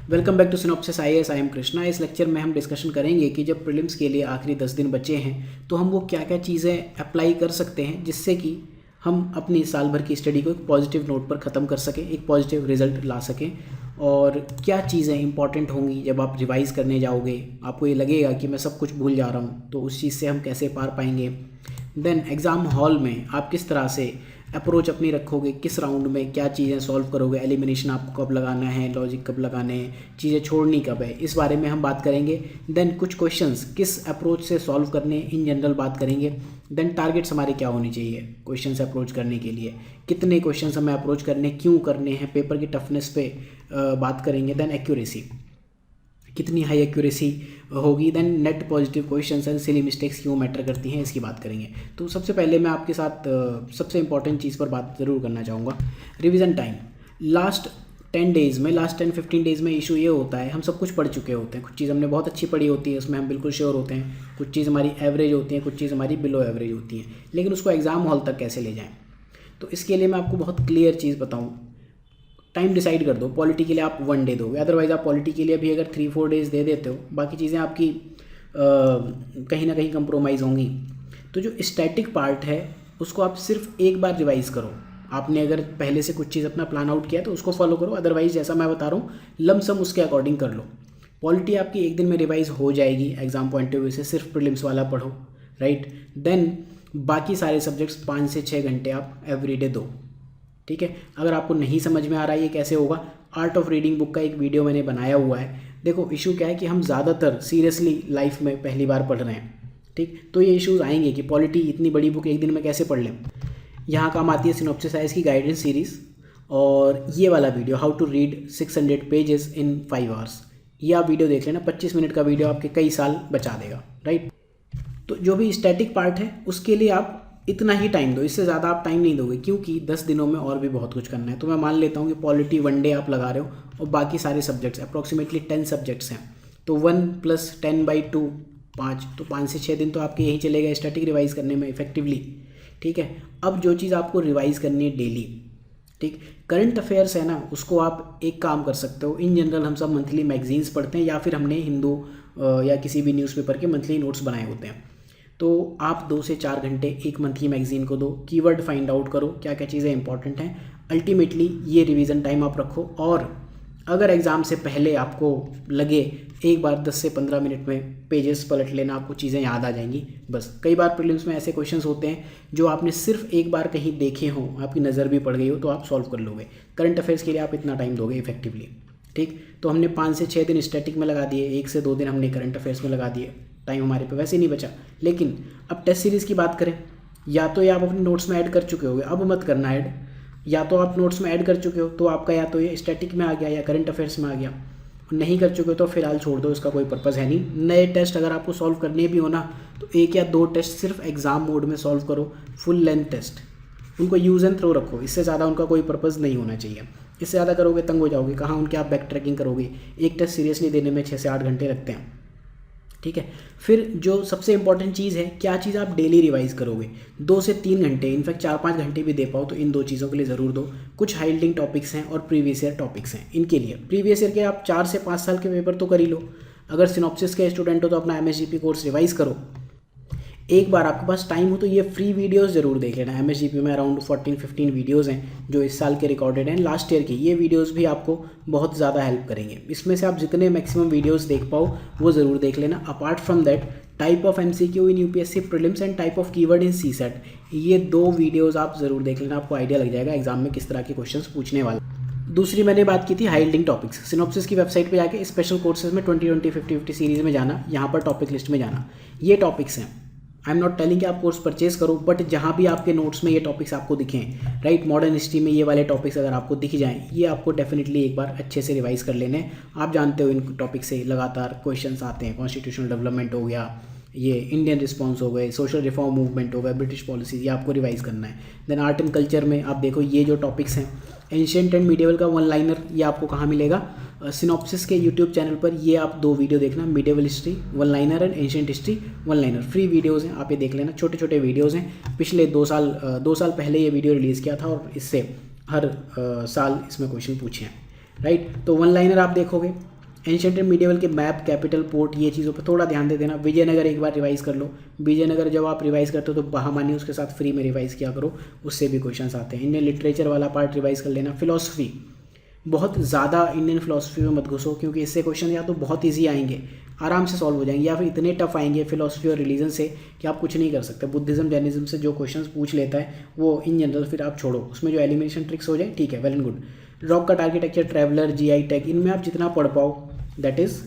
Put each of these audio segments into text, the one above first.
Welcome back to synopsis IAS. I am Krishna. इस lecture में हम डिस्कशन करेंगे कि जब प्रीलिम्स के लिए आखिरी 10 दिन बचे हैं तो हम वो क्या क्या चीज़ें अप्लाई कर सकते हैं जिससे कि हम अपनी साल भर की स्टडी को एक पॉजिटिव नोट पर ख़त्म कर सकें, एक पॉजिटिव रिजल्ट ला सकें। और क्या चीज़ें इंपॉर्टेंट होंगी जब आप रिवाइज़ करने जाओगे, आपको ये लगेगा कि मैं सब कुछ भूल जा रहा हूँ, तो उस चीज़ से हम कैसे पार पाएंगे। देन एग्ज़ाम हॉल में आप किस तरह से अप्रोच अपनी रखोगे, किस राउंड में क्या चीज़ें सॉल्व करोगे, एलिमिनेशन आपको कब लगाना है, लॉजिक कब लगाने हैं, चीज़ें छोड़नी कब है, इस बारे में हम बात करेंगे। देन कुछ क्वेश्चंस किस अप्रोच से सॉल्व करने इन जनरल बात करेंगे। देन टारगेट्स हमारे क्या होने चाहिए क्वेश्चन से अप्रोच करने के लिए, कितने क्वेश्चंस हमें अप्रोच करने, क्यों करने हैं, पेपर की टफनेस पे बात करेंगे। देन एक्यूरेसी, कितनी हाई एक्यूरेसी होगी। Then net positive questions and silly mistakes क्यों मैटर करती हैं, इसकी बात करेंगे। तो सबसे पहले मैं आपके साथ सबसे इंपॉर्टेंट चीज़ पर बात ज़रूर करना चाहूँगा, रिवीजन टाइम। लास्ट 10 डेज़ में, लास्ट 10-15 डेज़ में इशू ये होता है, हम सब कुछ पढ़ चुके होते हैं, कुछ चीज़ हमने बहुत अच्छी पढ़ी होती है, उसमें हम बिल्कुल श्योर होते हैं, कुछ चीज़ हमारी एवरेज होती है, कुछ चीज़ हमारी बिलो एवरेज होती है, लेकिन उसको एग्ज़ाम हॉल तक कैसे ले जाएँ। तो इसके लिए मैं आपको बहुत क्लियर चीज़ बताऊँ। टाइम डिसाइड कर दो। पॉलिटी के लिए आप 1 डे दोगे, अदरवाइज़ आप पॉलिटी के लिए भी अगर 3-4 डेज़ दे देते हो, बाकी चीज़ें आपकी कहीं ना कहीं कंप्रोमाइज़ होंगी। तो जो स्टैटिक पार्ट है उसको आप सिर्फ एक बार रिवाइज़ करो। आपने अगर पहले से कुछ चीज़ अपना प्लान आउट किया तो उसको फॉलो करो, अदरवाइज़ जैसा मैं बता रहा हूँ लमसम उसके अकॉर्डिंग कर लो। पॉलिटी आपकी एक दिन में रिवाइज़ हो जाएगी एग्जाम पॉइंट ऑफ व्यू से, सिर्फ प्रीलिम्स वाला पढ़ो, राइट। देन बाकी सारे सब्जेक्ट्स 5 से 6 घंटे आप एवरीडे दो, ठीक है। अगर आपको नहीं समझ में आ रहा है ये कैसे होगा, आर्ट ऑफ रीडिंग बुक का एक वीडियो मैंने बनाया हुआ है। देखो इशू क्या है कि हम ज़्यादातर सीरियसली लाइफ में पहली बार पढ़ रहे हैं, ठीक। तो ये इश्यूज़ आएंगे कि पॉलिटी इतनी बड़ी बुक एक दिन में कैसे पढ़ लें। यहाँ काम आती है सिनॉप्सिस आईएएस की गाइडेंस सीरीज़ और ये वाला video, how to read 600 pages in 5 hours. ये आप वीडियो देख लेना, 25 मिनट का वीडियो आपके कई साल बचा देगा, राइट। तो जो भी स्टैटिक पार्ट है उसके लिए आप इतना ही टाइम दो, इससे ज़्यादा आप टाइम नहीं दोगे, क्योंकि 10 दिनों में और भी बहुत कुछ करना है। तो मैं मान लेता हूँ कि पॉलिटी 1 डे आप लगा रहे हो और बाकी सारे सब्जेक्ट्स अप्रॉक्सीमेटली 10 सब्जेक्ट्स हैं, तो 1 + 10/2 5, तो 5 से 6 दिन तो आपके यही चलेगा स्टैटिक रिवाइज़ करने में इफेक्टिवली, ठीक है। अब जो चीज़ आपको रिवाइज़ करनी है डेली, ठीक, करंट अफेयर्स है ना, उसको आप एक काम कर सकते हो। इन जनरल हम सब मंथली मैगजीन्स पढ़ते हैं या फिर हमने हिंदू या किसी भी न्यूज़पेपर के मंथली नोट्स बनाए होते हैं। तो आप 2 से 4 घंटे एक मंथली मैगजीन को दो, कीवर्ड फाइंड आउट करो, क्या क्या चीज़ें इंपॉर्टेंट हैं। अल्टीमेटली ये रिवीजन टाइम आप रखो। और अगर एग्ज़ाम से पहले आपको लगे एक बार 10 से 15 मिनट में पेजेस पलट लेना, आपको चीज़ें याद आ जाएंगी बस। कई बार प्रीलिम्स में ऐसे क्वेश्चंस होते हैं जो आपने सिर्फ एक बार कहीं देखे हों, आपकी नज़र भी पड़ गई हो, तो आप सॉल्व कर लोगे। करंट अफेयर्स के लिए आप इतना टाइम दोगे इफेक्टिवली, ठीक। तो हमने 5 से 6 दिन स्टैटिक में लगा दिए, 1 से 2 दिन हमने करंट अफेयर्स में लगा दिए, टाइम हमारे पे वैसे नहीं बचा। लेकिन अब टेस्ट सीरीज़ की बात करें, या तो ये आप अपने नोट्स में ऐड कर चुके होगे, अब मत करना ऐड, या तो आप नोट्स में ऐड कर चुके हो तो आपका या तो ये स्टैटिक में आ गया या करंट अफेयर्स में आ गया। नहीं कर चुके हो तो फिलहाल छोड़ दो, इसका कोई पर्पज़ है नहीं। नए टेस्ट अगर आपको सॉल्व करने भी हो ना, तो 1 या 2 टेस्ट सिर्फ एग्ज़ाम मोड में सॉल्व करो, फुल लेंथ टेस्ट, उनको यूज़ एंड थ्रो रखो, इससे ज़्यादा उनका कोई पर्पज़ नहीं होना चाहिए। इससे ज़्यादा करोगे तंग हो जाओगे, कहाँ उनके आप बैक ट्रैकिंग करोगे। एक टेस्ट सीरियसली देने में 6 से 8 घंटे लगते हैं, ठीक है। फिर जो सबसे इंपॉर्टेंट चीज़ है, क्या चीज़ आप डेली रिवाइज करोगे, 2 से 3 घंटे, इनफैक्ट 4-5 घंटे भी दे पाओ तो इन 2 चीज़ों के लिए ज़रूर दो। कुछ हाइलाइटिंग टॉपिक्स हैं और प्रीवियस ईयर टॉपिक्स हैं, इनके लिए प्रीवियस ईयर के आप 4 से 5 साल के पेपर तो कर ही लो। अगर सिनॉप्सिस के स्टूडेंट हो तो अपना MSGP कोर्स रिवाइज करो। एक बार आपके पास टाइम हो तो ये फ्री वीडियोस ज़रूर देख लेना। MSGP में अराउंड 14-15 वीडियोज़ हैं जो इस साल के रिकॉर्डेड हैं, लास्ट ईयर की। ये वीडियोस भी आपको बहुत ज़्यादा हेल्प करेंगे। इसमें से आप जितने मैक्सिमम वीडियोस देख पाओ वो ज़रूर देख लेना। Apart from that, type of MCQ in UPSC prelims and type of keyword in CSAT, ये 2 वीडियोज़ आप ज़रूर देख लेना, आपको आइडिया लग जाएगा एग्जाम में किस तरह के क्वेश्चन पूछने वाले। दूसरी मैंने बात की थी हाइलाइटिंग टॉपिक्स। सिनॉप्सिस की वेबसाइट पे जाके स्पेशल कोर्सेज में 20-20, 50-50 सीरीज़ में जाना, यहाँ पर टॉपिक लिस्ट में जाना, ये टॉपिक्स हैं। आई एम नॉट टेलिंग कि आप कोर्स परचेज करो, बट जहाँ भी आपके नोट्स में ये टॉपिक्स आपको दिखें, राइट, मॉडर्न हिस्ट्री में ये वाले टॉपिक्स अगर आपको दिख जाएं, ये आपको डेफिनेटली एक बार अच्छे से रिवाइज कर लेने। आप जानते हो इन टॉपिक से लगातार क्वेश्चंस आते हैं। कॉन्स्टिट्यूशनल डेवलपमेंट हो गया, ये इंडियन रिस्पॉन्स हो गए, सोशल रिफॉर्म मूवमेंट हो गया, ब्रिटिश पॉलिसीज, ये आपको रिवाइज करना है। देन आर्ट एंड कल्चर में आप देखो ये जो टॉपिक्स हैं, एंशिएंट एंड मिडिवल का 1 लाइनर, ये आपको कहाँ मिलेगा, सिनॉप्सिस के यूट्यूब चैनल पर। ये आप 2 वीडियो देखना, medieval history 1 liner and ancient history 1 liner, free videos हैं, आप ये देख लेना। छोटे छोटे वीडियोज़ हैं, पिछले 2 साल पहले ये वीडियो रिलीज़ किया था और इससे हर साल इसमें क्वेश्चन पूछे हैं, राइट। तो 1 लाइनर आप देखोगे, एंशिएंट एंड मीडिएवल के मैप, कैपिटल, पोर्ट, ये चीज़ों पर थोड़ा ध्यान दे देना। विजयनगर एक बार रिवाइज कर लो। विजयनगर जब आप रिवाइज करते हो तो बहामानी उसके साथ फ्री में रिवाइज किया करो, उससे भी क्वेश्चंस आते हैं। इंडियन लिटरेचर वाला पार्ट रिवाइज कर लेना। फिलॉसफी, बहुत ज़्यादा इंडियन फिलोसफी में मत घुसो, क्योंकि इससे क्वेश्चन या तो बहुत ईजी आएंगे, आराम से सॉल्व हो जाएंगे, या फिर इतने टफ आएंगे फिलोसफी और रिलीजन से कि आप कुछ नहीं कर सकते। बुद्धिज्म, जैनिज्म से जो क्वेश्चंस पूछ लेता है वो इन जनरल फिर आप छोड़ो, उसमें जो एलिमिनेशन ट्रिक्स हो जाए ठीक है, well and good. Rock cut architecture, traveller, GI tech, इनमें आप जितना पढ़ पाओ दैट इज़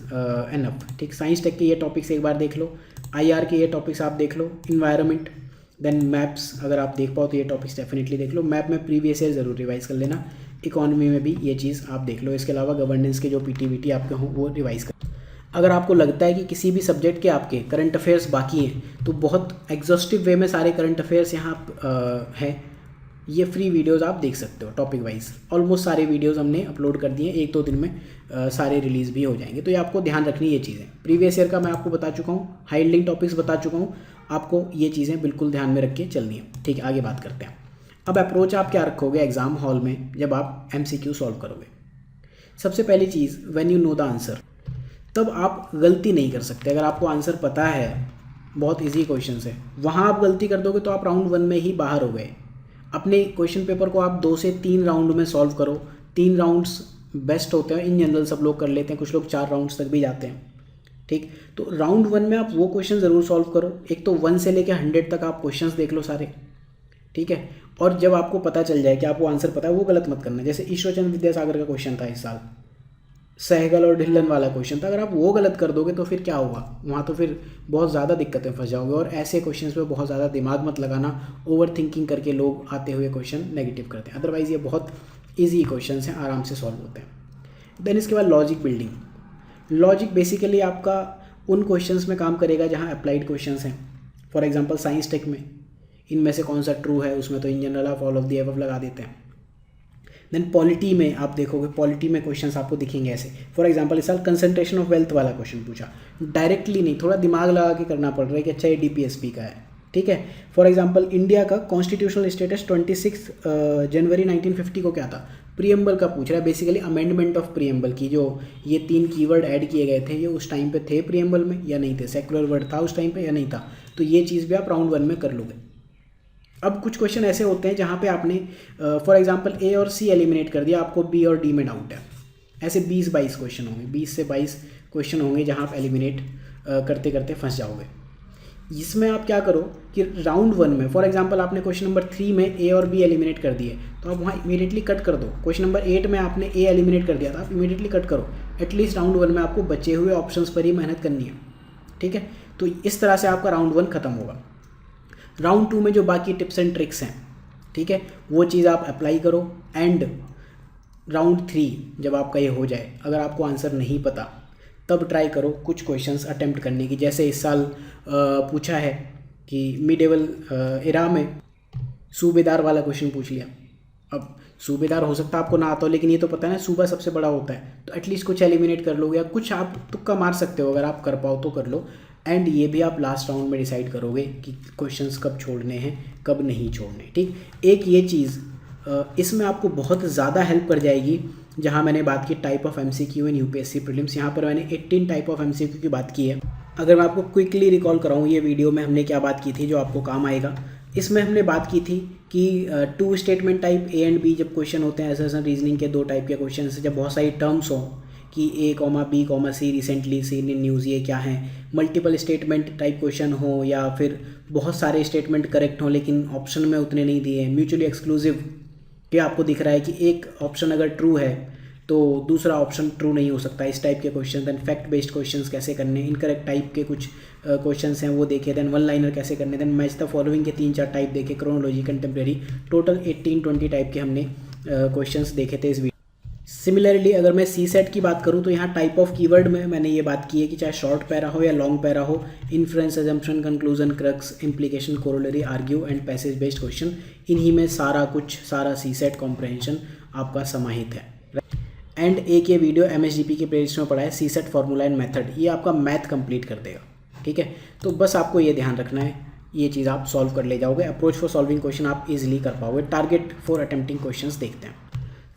एनफ। ठीक, साइंस टेक के ये टॉपिक्स एक बार देख लो, आईआर के ये टॉपिक्स आप देख लो, इन्वायरमेंट, देन मैप्स अगर आप देख पाओ तो ये टॉपिक्स डेफिनेटली देख लो। मैप में प्रीवियस ईयर ज़रूर रिवाइज कर लेना। इकोनॉमी में भी ये चीज़ आप देख लो। इसके अलावा गवर्नेंस के जो पीटीवीटी आपके हों वो रिवाइज कर। अगर आपको लगता है कि किसी भी सब्जेक्ट के आपके करंट अफेयर्स बाकी हैं तो बहुत एग्जॉस्टिव वे में सारे करंट अफेयर्स यहाँ हैं, ये फ्री वीडियोस आप देख सकते हो टॉपिक वाइज। ऑलमोस्ट सारे वीडियोस हमने अपलोड कर दिए, 1-2 दिन में सारे रिलीज़ भी हो जाएंगे। तो ये आपको ध्यान रखनी ये चीज़ें। प्रीवियस ईयर का मैं आपको बता चुका हूँ, हाइलाइटिंग टॉपिक्स बता चुका हूँ, आपको ये चीज़ें बिल्कुल ध्यान में रख के चलनी है। ठीक है, आगे बात करते हैं। अब अप्रोच आप क्या रखोगे एग्ज़ाम हॉल में जब आप MCQ सॉल्व करोगे। सबसे पहली चीज़, when you know the answer, तब आप गलती नहीं कर सकते। अगर आपको आंसर पता है, बहुत इजी क्वेश्चन है, वहाँ आप गलती कर दोगे तो आप राउंड 1 में ही बाहर हो गए। अपने क्वेश्चन पेपर को आप 2 से 3 राउंड में सॉल्व करो। 3 राउंड्स बेस्ट होते हैं, इन जनरल सब लोग कर लेते हैं, कुछ लोग 4 राउंड्स तक भी जाते हैं। ठीक, तो राउंड 1 में आप वो क्वेश्चन ज़रूर सॉल्व करो। एक तो 1 से लेकर 100 तक आप क्वेश्चंस देख लो सारे, ठीक है। और जब आपको पता चल जाए कि आपको आंसर पता है, वो गलत मत करना। जैसे ईश्वरचंद्र विद्यासागर का क्वेश्चन था इस साल, सहगल और ढिल्लन वाला क्वेश्चन था, अगर आप वो गलत कर दोगे तो फिर क्या होगा, वहाँ तो फिर बहुत ज़्यादा दिक्कतें फंस जाओगे। और ऐसे क्वेश्चंस पे बहुत ज़्यादा दिमाग मत लगाना, ओवर थिंकिंग करके लोग आते हुए क्वेश्चन नेगेटिव करते हैं। अदरवाइज़ ये बहुत ईजी क्वेश्चन हैं, आराम से सॉल्व होते हैं। देन इसके बाद लॉजिक बिल्डिंग। लॉजिक बेसिकली आपका उन क्वेश्चंस में काम करेगा जहाँ अप्लाइड क्वेश्चंस हैं। फॉर एग्जांपल साइंस टेक में इनमें से कौन सा ट्रू है, उसमें तो इन जनरल आप ऑल ऑफ द अबव लगा देते हैं। देन पॉलिटी में आप देखोगे, पॉलिटी में क्वेश्चंस आपको दिखेंगे ऐसे। फॉर एग्जांपल इस साल कंसंट्रेशन ऑफ वेल्थ वाला क्वेश्चन पूछा, डायरेक्टली नहीं, थोड़ा दिमाग लगा के करना पड़ रहा है कि अच्छा ये DPSP का है। ठीक है, फॉर एग्जांपल इंडिया का कॉन्स्टिट्यूशनल स्टेटस 26 जनवरी 1950 को क्या था, प्रीएम्बल का पूछ रहा है। बेसिकली अमेंडमेंट ऑफ प्रीएम्बल की जो ये 3 कीवर्ड ऐड किए गए थे, ये उस टाइम पे थे प्रीएम्बल में या नहीं थे, सेक्युलर वर्ड था उस टाइम पे या नहीं था, तो ये चीज़ भी आप राउंड 1 में कर लोगे। अब कुछ क्वेश्चन ऐसे होते हैं जहाँ पे आपने फॉर एग्जांपल A और C एलिमिनेट कर दिया, आपको B और D में डाउट है। ऐसे 20-22 क्वेश्चन होंगे, 20 से 22 क्वेश्चन होंगे जहाँ आप एलिमिनेट करते करते फंस जाओगे। इसमें आप क्या करो कि राउंड 1 में फॉर एग्जांपल आपने क्वेश्चन नंबर 3 में A और B एलिमिनेट कर दिए, तो आप वहाँ इमीडिएटली कट कर दो। क्वेश्चन नंबर 8 में आपने A एलिमिनेट कर दिया था, आप इमीडिएटली कट करो। एटलीस्ट राउंड 1 में आपको बचे हुए ऑप्शंस पर ही मेहनत करनी है। ठीक है, तो इस तरह से आपका राउंड 1 खत्म होगा। राउंड 2 में जो बाकी टिप्स एंड ट्रिक्स हैं, ठीक है, वो चीज़ आप अप्लाई करो। एंड राउंड 3 जब आपका ये हो जाए, अगर आपको आंसर नहीं पता तब ट्राई करो कुछ क्वेश्चंस अटेम्प्ट करने की। जैसे इस साल पूछा है कि मिडेवल एरा में सूबेदार वाला क्वेश्चन पूछ लिया। अब सूबेदार हो सकता है आपको ना आता हो, लेकिन ये तो पता है ना सूबा सबसे बड़ा होता है, तो एटलीस्ट कुछ एलिमिनेट कर लोगे या कुछ आप तुक्का मार सकते हो, अगर आप कर पाओ तो कर लो। एंड ये भी आप लास्ट राउंड में डिसाइड करोगे कि क्वेश्चंस कब छोड़ने हैं कब नहीं छोड़ने। ठीक, एक ये चीज़ इसमें आपको बहुत ज़्यादा हेल्प कर जाएगी। जहाँ मैंने बात की type of MCQ in UPSC prelims, यहाँ पर मैंने 18 टाइप ऑफ MCQ की बात की है। अगर मैं आपको क्विकली रिकॉल कराऊँ ये वीडियो में हमने क्या बात की थी जो आपको काम आएगा, इसमें हमने बात की थी कि 2 statement type A and B जब क्वेश्चन होते हैं, एसर्शन रीजनिंग के 2 टाइप के क्वेश्चन, जब बहुत सारी टर्म्स हों कि A, B, C recently seen in news, ये क्या है। मल्टीपल स्टेटमेंट टाइप क्वेश्चन हो या फिर बहुत सारे स्टेटमेंट करेक्ट हों लेकिन ऑप्शन में उतने नहीं दिए। म्यूचुअली एक्सक्लूसिव कि आपको दिख रहा है कि एक ऑप्शन अगर ट्रू है तो दूसरा ऑप्शन ट्रू नहीं हो सकता, इस टाइप के question. Then fact based questions कैसे करने, इनकरेक्ट टाइप के कुछ क्वेश्चंस हैं वो देखे। देन वन लाइनर कैसे करने, देन मैच द फॉलोइंग के 3-4 टाइप देखे, क्रोनोलॉजी, कंटेम्प्रेरी, टोटल 18-20 टाइप के हमने क्वेश्चंस देखे थे इस वीडियो। सिमिलरली अगर मैं CSET की बात करूं तो यहाँ टाइप ऑफ कीवर्ड में मैंने ये बात की है कि चाहे शॉर्ट पैरा हो या लॉन्ग पैरा हो, inference, assumption, conclusion, crux, implication, corollary, argue and passage based question, इन्हीं में सारा कुछ, सारा CSET कॉम्प्रहेंशन आपका समाहित है। एंड एक ये वीडियो MSGP के प्लेलिस्ट में पड़ा है, CSET फार्मूला एंड मेथड, ये आपका मैथ कंप्लीट कर देगा। ठीक है, तो बस आपको ये ध्यान रखना है, ये चीज़ आप सॉल्व कर ले जाओगे। अप्रोच फॉर सॉल्विंग क्वेश्चन आप इजीली कर पाओगे। टारगेट फॉर अटेम्प्टिंग क्वेश्चंस देखते हैं।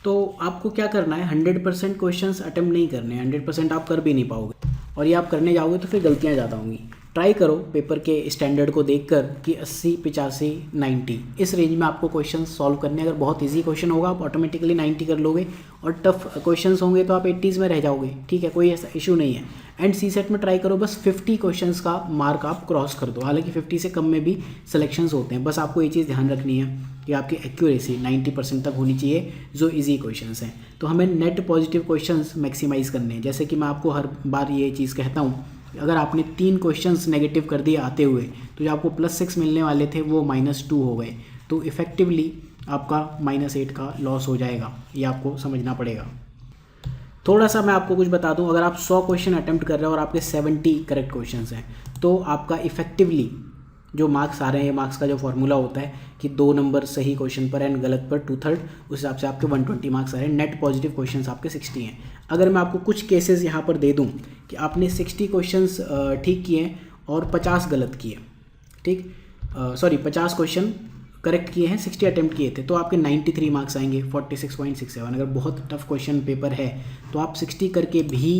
तो आपको क्या करना है, 100% क्वेश्चंस अटेम्प्ट नहीं करने, 100% आप कर भी नहीं पाओगे, और ये आप करने जाओगे तो फिर गलतियाँ ज़्यादा होंगी। ट्राई करो पेपर के स्टैंडर्ड को देखकर कि 80, 85, 90 इस रेंज में आपको क्वेश्चन सॉल्व करने। अगर बहुत इजी क्वेश्चन होगा आप ऑटोमेटिकली 90 कर लोगे, और टफ क्वेश्चंस होंगे तो आप 80s में रह जाओगे, ठीक है, कोई ऐसा इशू नहीं है। एंड सी सेट में ट्राई करो बस 50 क्वेश्चंस का मार्क आप क्रॉस कर दो, हालांकि 50 से कम में भी सिलेक्शंस होते हैं। बस आपको ये चीज़ ध्यान रखनी है कि आपकी एक्यूरेसी 90% तक होनी चाहिए जो इजी क्वेश्चंस हैं। तो हमें नेट पॉजिटिव क्वेश्चंस मैक्सिमाइज़ करने हैं। जैसे कि मैं आपको हर बार ये चीज़ कहता हूँ, अगर आपने 3 क्वेश्चंस नेगेटिव कर दिए आते हुए तो जो आपको +6 मिलने वाले थे वो -2 हो गए, तो इफ़ेक्टिवली आपका -8 का लॉस हो जाएगा। ये आपको समझना पड़ेगा। थोड़ा सा मैं आपको कुछ बता दूं, अगर आप 100 क्वेश्चन अटेम्प्ट कर रहे हो और आपके 70 करेक्ट क्वेश्चंस हैं तो आपका इफेक्टिवली जो मार्क्स आ रहे हैं, मार्क्स का जो फॉर्मूला होता है कि 2 नंबर सही क्वेश्चन पर एंड गलत पर 2/3, उस हिसाब से आपके 120 मार्क्स आ रहे हैं। नेट पॉजिटिव क्वेश्चंस आपके 60 हैं। अगर मैं आपको कुछ केसेस यहाँ पर दे दूँ कि आपने 60 क्वेश्चंस ठीक किए हैं और 50 गलत किए, ठीक, 50 क्वेश्चन करेक्ट किए हैं, 60 अटेम्प्ट किए थे, तो आपके 93 मार्क्स आएंगे, 46.67। अगर बहुत टफ क्वेश्चन पेपर है तो आप 60 करके भी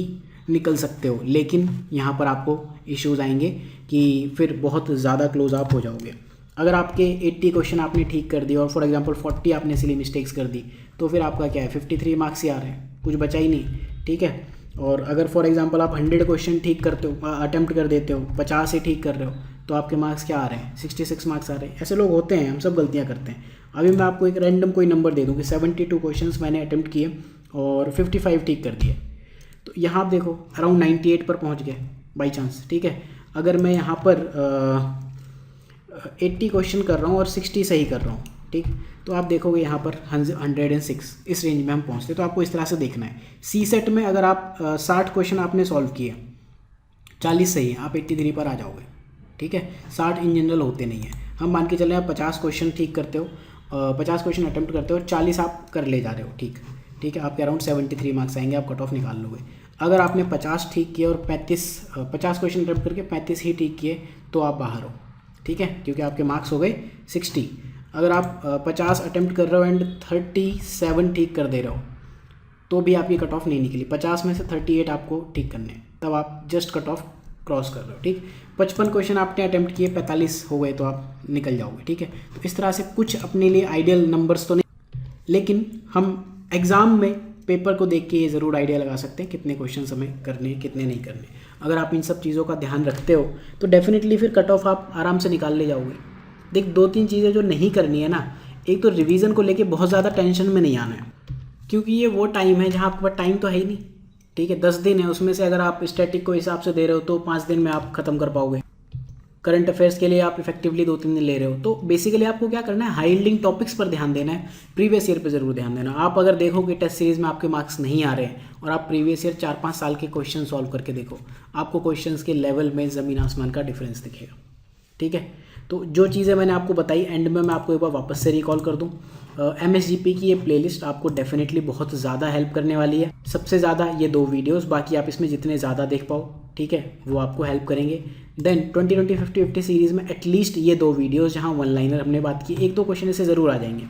निकल सकते हो, लेकिन यहाँ पर आपको इश्यूज आएंगे कि फिर बहुत ज़्यादा क्लोज आप हो जाओगे। अगर आपके 80 क्वेश्चन आपने ठीक कर दिए और फॉर एग्जांपल 40 आपने सिली मिस्टेक्स कर दी, तो फिर आपका क्या है, 53 मार्क्स ही आ रहे हैं, कुछ बचा ही नहीं, ठीक है। और अगर फॉर एग्जांपल आप 100 क्वेश्चन ठीक करते हो, अटेम्प्ट कर देते हो, 50 ही ठीक कर रहे हो, तो आपके मार्क्स क्या आ रहे हैं, 66 मार्क्स आ रहे हैं। ऐसे लोग होते हैं, हम सब गलतियाँ करते हैं। अभी मैं आपको एक रैंडम कोई नंबर दे दूँ कि 72 क्वेश्चंस मैंने अटेम्प्ट किए और 55 ठीक कर दिए, तो यहाँ आप देखो अराउंड 98 पर पहुँच गए बाई चांस, ठीक है। अगर मैं यहाँ पर 80 क्वेश्चन कर रहा हूँ और 60 सही कर रहा हूँ, ठीक, तो आप देखोगे यहाँ पर 106 इस रेंज में हम पहुँचते। तो आपको इस तरह से देखना है। सी सेट में अगर आप 60 क्वेश्चन आपने सॉल्व किए, 40 सही है, आप 83 पर आ जाओगे, ठीक है। 60 इन जनरल होते नहीं हैं। हम मान के चलें आप 50 क्वेश्चन ठीक करते हो, 50 क्वेश्चन अटेम्प्ट करते हो और 40 आप कर ले जा रहे हो, ठीक है, आपके अराउंड 73 मार्क्स आएंगे, आप कट ऑफ निकाल लोगे। अगर आपने 50 ठीक किए और 50 क्वेश्चन अटेम्प्ट करके 35 ही ठीक किए तो आप बाहर हो, ठीक है, क्योंकि आपके मार्क्स हो गए 60। अगर आप 50 अटेम्प्ट कर रहे हो एंड 37 ठीक कर दे रहे हो तो भी आपकी कट ऑफ नहीं निकली। 50 में से 38 आपको ठीक करने हैं, तब आप जस्ट कट ऑफ क्रॉस कर रहे हो, ठीक। 55 क्वेश्चन आपने अटेम्प्ट किए, 45 हो गए तो आप निकल जाओगे, ठीक है। तो इस तरह से कुछ अपने लिए आइडियल नंबर्स तो नहीं, लेकिन हम एग्ज़ाम में पेपर को देख के ये ज़रूर आइडिया लगा सकते हैं कितने क्वेश्चन हमें करने, कितने नहीं करने। अगर आप इन सब चीज़ों का ध्यान रखते हो तो डेफिनेटली फिर कट ऑफ आप आराम से निकाल ले जाओगे। देख, 2-3 चीज़ें जो नहीं करनी है ना, एक तो रिवीजन को लेके बहुत ज़्यादा टेंशन में नहीं आना है, क्योंकि ये वो टाइम है जहाँ आपके पास टाइम तो है ही नहीं, ठीक है। 10 दिन है, उसमें से अगर आप स्टैटिक को हिसाब से दे रहे हो तो 5 दिन में आप ख़त्म कर पाओगे। करंट अफेयर्स के लिए आप इफेक्टिवली 2-3 दिन ले रहे हो, तो बेसिकली आपको क्या करना है, हाई यील्डिंग टॉपिक्स पर ध्यान देना है, प्रीवियस ईयर पे ज़रूर ध्यान देना। आप अगर देखो कि टेस्ट सीरीज़ में आपके मार्क्स नहीं आ रहे हैं और आप प्रीवियस ईयर 4-5 साल के क्वेश्चन सॉल्व करके देखो, आपको क्वेश्चंस के लेवल में ज़मीन आसमान का डिफरेंस दिखेगा, ठीक है। तो जो चीज़ें मैंने आपको बताई, एंड में मैं आपको एक बार वापस से रिकॉल कर दूँ, MSGP की ये प्लेलिस्ट आपको डेफिनेटली बहुत ज़्यादा हेल्प करने वाली है। सबसे ज़्यादा ये 2 वीडियोस, बाकी आप इसमें जितने ज़्यादा देख पाओ, ठीक है, वो आपको हेल्प करेंगे। देन 20-20, 50-50 सीरीज़ में एटलीस्ट ये 2 वीडियोस जहाँ 1 लाइनर हमने बात की, 1-2 क्वेश्चन ऐसे ज़रूर आ जाएंगे,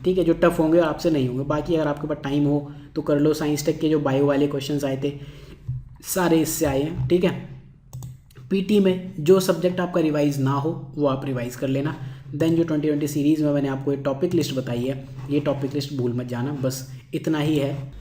ठीक है, जो टफ होंगे आपसे नहीं होंगे। बाकी अगर आपके पास टाइम हो तो कर लो। साइंस टेक के जो बायो वाले क्वेश्चन आए थे सारे इससे आए हैं, ठीक है। पीटी में जो सब्जेक्ट आपका रिवाइज ना हो वो आप रिवाइज कर लेना। देन जो 20-20 सीरीज़ में मैंने आपको एक टॉपिक लिस्ट बताई है, ये टॉपिक लिस्ट भूल मत जाना, बस इतना ही है।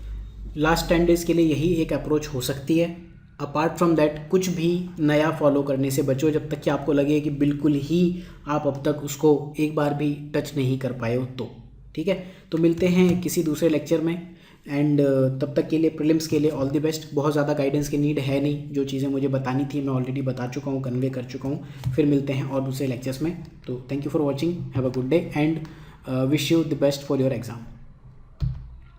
लास्ट 10 डेज़ के लिए यही एक अप्रोच हो सकती है। अपार्ट फ्रॉम दैट कुछ भी नया फॉलो करने से बचो, जब तक कि आपको लगे कि बिल्कुल ही आप अब तक उसको एक बार भी टच नहीं कर पाए हो तो, ठीक है। तो मिलते हैं किसी दूसरे लेक्चर में, एंड तब तक के लिए प्रीलिम्स के लिए ऑल द बेस्ट। बहुत ज़्यादा गाइडेंस की नीड है नहीं, जो चीज़ें मुझे बतानी थी मैं ऑलरेडी बता चुका हूँ, कन्वे कर चुका हूँ। फिर मिलते हैं और दूसरे लेक्चर्स में। तो thank you for watching, have a good day and wish you the best for your exam.